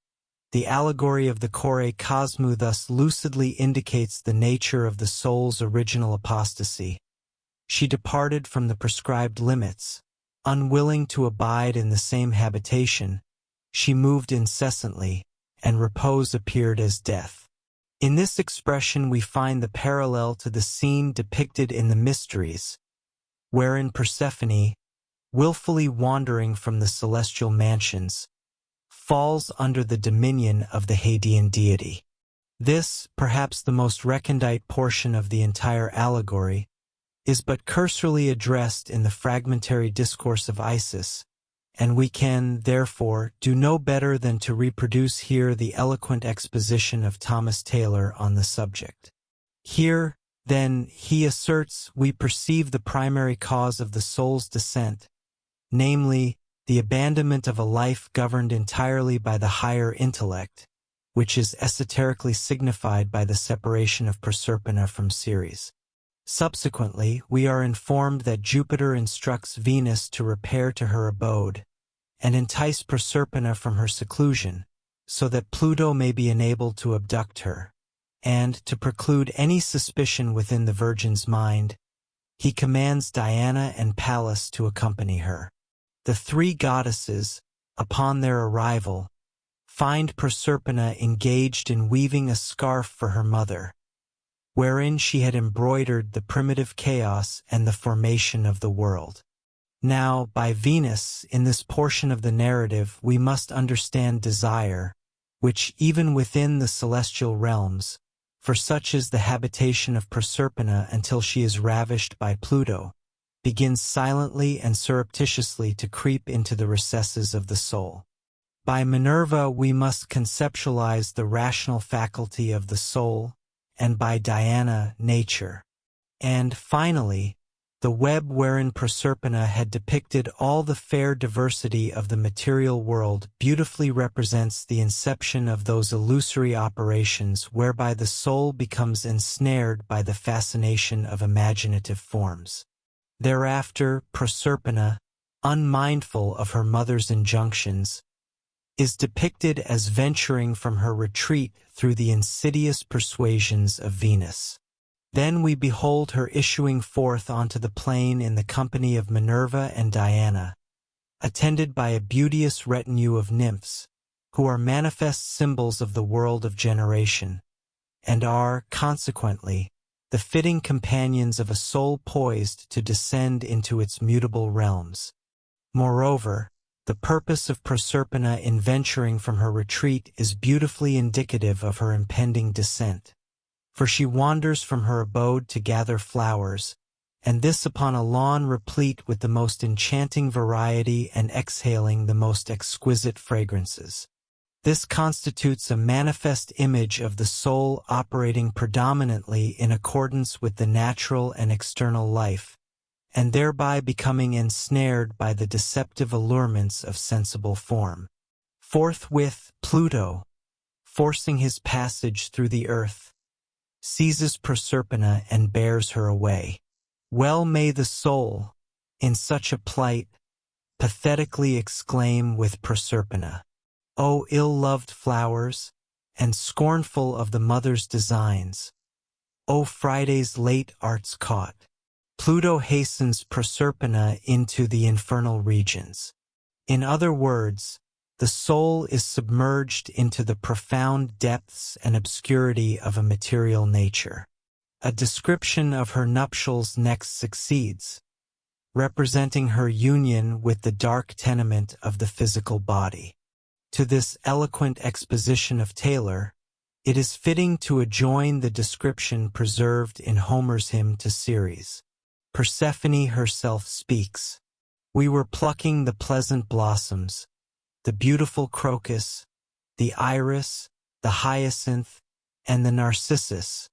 the allegory of the Kore Kosmou thus lucidly indicates the nature of the soul's original apostasy. She departed from the prescribed limits. Unwilling to abide in the same habitation, she moved incessantly, and repose appeared as death. In this expression we find the parallel to the scene depicted in the Mysteries, wherein Persephone, willfully wandering from the celestial mansions, falls under the dominion of the Hadean deity. This, perhaps the most recondite portion of the entire allegory, is but cursorily addressed in the fragmentary discourse of Isis, and we can, therefore, do no better than to reproduce here the eloquent exposition of Thomas Taylor on the subject. Here, then, he asserts we perceive the primary cause of the soul's descent, namely, the abandonment of a life governed entirely by the higher intellect, which is esoterically signified by the separation of Proserpina from Ceres. Subsequently, we are informed that Jupiter instructs Venus to repair to her abode, and entice Proserpina from her seclusion, so that Pluto may be enabled to abduct her, and, to preclude any suspicion within the Virgin's mind, he commands Diana and Pallas to accompany her. The three goddesses, upon their arrival, find Proserpina engaged in weaving a scarf for her mother, wherein she had embroidered the primitive chaos and the formation of the world. Now, by Venus, in this portion of the narrative, we must understand desire, which even within the celestial realms, for such is the habitation of Proserpina until she is ravished by Pluto, begins silently and surreptitiously to creep into the recesses of the soul. By Minerva we must conceptualize the rational faculty of the soul, and by Diana, nature. And, finally, the web wherein Proserpina had depicted all the fair diversity of the material world beautifully represents the inception of those illusory operations whereby the soul becomes ensnared by the fascination of imaginative forms. Thereafter, Proserpina, unmindful of her mother's injunctions, is depicted as venturing from her retreat through the insidious persuasions of Venus. Then we behold her issuing forth onto the plain in the company of Minerva and Diana, attended by a beauteous retinue of nymphs, who are manifest symbols of the world of generation, and are, consequently, the fitting companions of a soul poised to descend into its mutable realms. Moreover, the purpose of Proserpina in venturing from her retreat is beautifully indicative of her impending descent, for she wanders from her abode to gather flowers, and this upon a lawn replete with the most enchanting variety and exhaling the most exquisite fragrances. This constitutes a manifest image of the soul operating predominantly in accordance with the natural and external life, and thereby becoming ensnared by the deceptive allurements of sensible form. Forthwith, Pluto, forcing his passage through the earth, seizes Proserpina and bears her away. Well may the soul, in such a plight, pathetically exclaim with Proserpina, "O ill-loved flowers, and scornful of the mother's designs, O Friday's late arts caught." Pluto hastens Proserpina into the infernal regions. In other words, The soul is submerged into the profound depths and obscurity of a material nature. A description of her nuptials next succeeds, representing her union with the dark tenement of the physical body. To this eloquent exposition of Taylor, it is fitting to adjoin the description preserved in Homer's hymn to Ceres. Persephone herself speaks. We were plucking the pleasant blossoms, the beautiful crocus, the iris, the hyacinth, and the narcissus,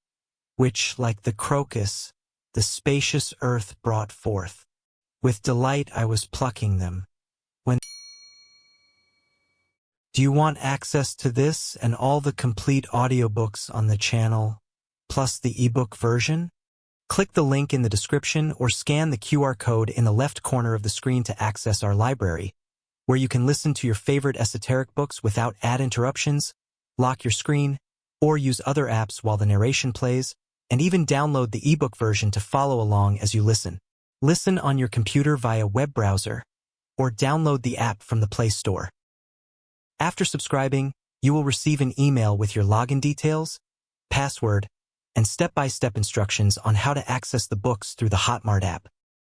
which, like the crocus, the spacious earth brought forth. With delight I was plucking them. Do you want access to this and all the complete audiobooks on the channel, plus the ebook version? Click the link in the description or scan the QR code in the left corner of the screen to access our library, where you can listen to your favorite esoteric books without ad interruptions, lock your screen, or use other apps while the narration plays, and even download the ebook version to follow along as you listen. Listen on your computer via web browser, or download the app from the Play Store. After subscribing, you will receive an email with your login details, password, and step-by-step instructions on how to access the books through the Hotmart app.